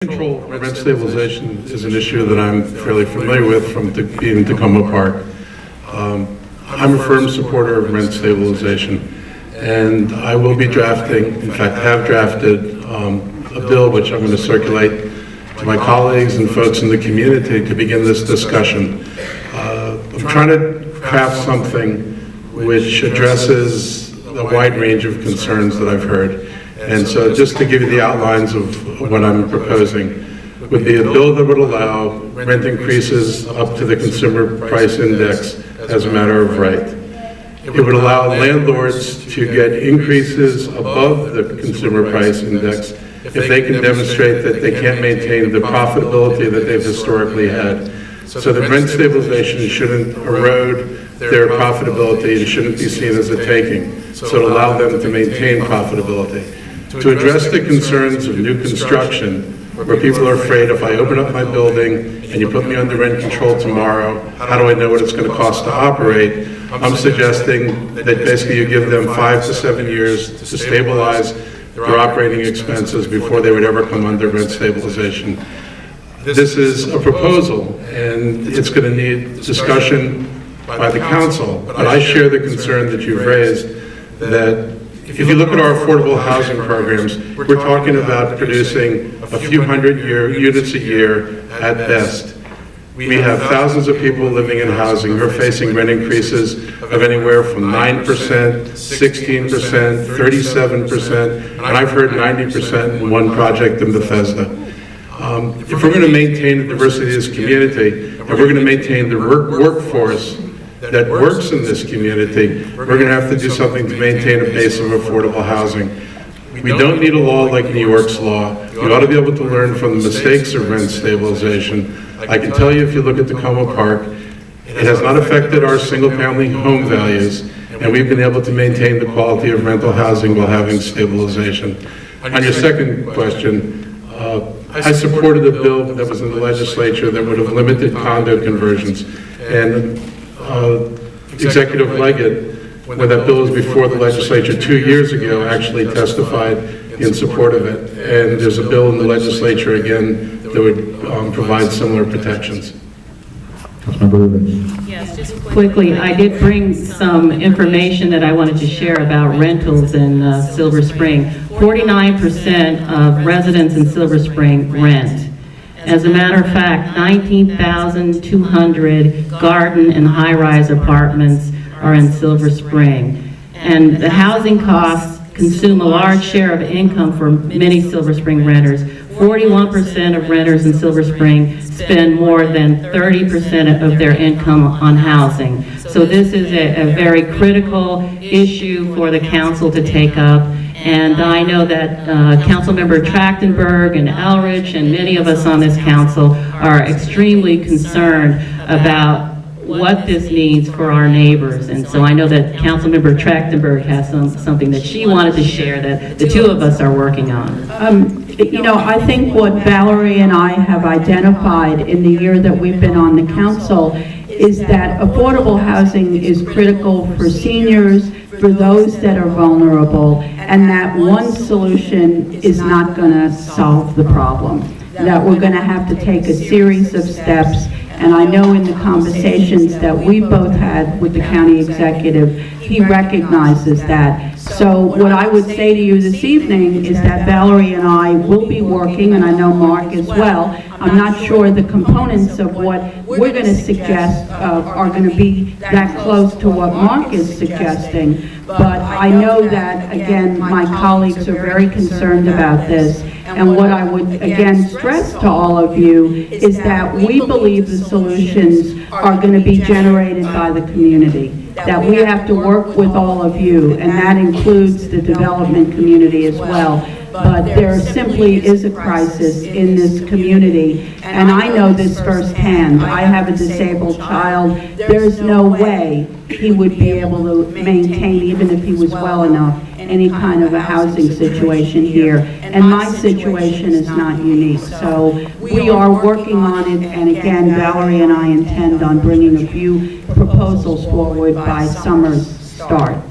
Control rent stabilization is an issue that I'm fairly familiar with from being in Tacoma Park. I'm a firm supporter of rent stabilization, and I will be drafting, in fact have drafted, a bill which I'm going to circulate to my colleagues and folks in the community to begin this discussion. I'm trying to craft something which addresses a wide range of concerns that I've heard. And so just to give you the outlines of what I'm proposing, would be a bill that would allow rent increases up to the consumer price index as a matter of right. It would allow landlords to get increases above the consumer price index if they can demonstrate that they can't maintain the profitability that they've historically had. So that rent stabilization shouldn't erode their profitability and shouldn't be seen as a taking. So it allow them to maintain profitability. To address the concerns of new construction, where people are afraid if I open up my building and you put me under rent control tomorrow, how do I know what it's going to cost to operate? I'm suggesting that basically you give them 5 to 7 years to stabilize their operating expenses before they would ever come under rent stabilization. This is a proposal, and it's going to need discussion by the council, but I share the concern that you've raised that if you look at our affordable housing programs, we're talking about producing a few hundred units a year at best. We have thousands of people living in housing who are facing rent increases of anywhere from 9%, 16%, 37%, and I've heard 90% in one project in Bethesda. If we're going to maintain the diversity of this community, and we're going to maintain the workforce that works in this community, we're going to have to do something to maintain a base of affordable housing. We don't need a law like New York's law. You ought to be able to learn from the mistakes of rent stabilization. I can tell you, if you look at Tacoma Park, it has not affected our single-family home values, and we've been able to maintain the quality of rental housing while having stabilization. On your second question, I supported a bill that was in the legislature that would have limited condo conversions. And Executive Leggett, when that bill was before the legislature 2 years ago, actually testified in support of it. And there's a bill in the legislature again that would provide similar protections. Yes, just quickly, I did bring some information that I wanted to share about rentals in Silver Spring. 49% of residents in Silver Spring rent. As a matter of fact, 19,200 garden and high-rise apartments are in Silver Spring. And the housing costs consume a large share of income for many Silver Spring renters. 41% of renters in Silver Spring spend more than 30% of their income on housing. So this is a very critical issue for the council to take up. And I know that Councilmember Trachtenberg and Elrich and many of us on this council are extremely concerned about what this means for our neighbors. And so I know that Councilmember Trachtenberg has something that she wanted to share that the two of us are working on. You know, I think what Valerie and I have identified in the year that we've been on the council is that affordable housing is critical for seniors, for those that are vulnerable, and that one solution is not going to solve the problem. That we're going to have to take a series of steps, and I know in the conversations that we both had with the county executive, he recognizes that. So what I would say to you this evening is that Valerie and I will be working, and I know Mark as well. I'm not sure the components of what we're going to suggest are going to be that close to what Mark is suggesting, but I know that, again, my colleagues are very concerned about this. And what I would, again, stress to all of you is that we believe the solutions are going to be generated by the community, that we have to work with all of you, and that includes the development community as well. But there simply is a crisis in this community, and I know this firsthand. I have a disabled child. There's no way he would be able to maintain, even if he was well enough, any kind of a housing situation here. And my situation is not unique. So we are working on it, and again, Valerie and I intend on bringing a few proposals forward by summer's start.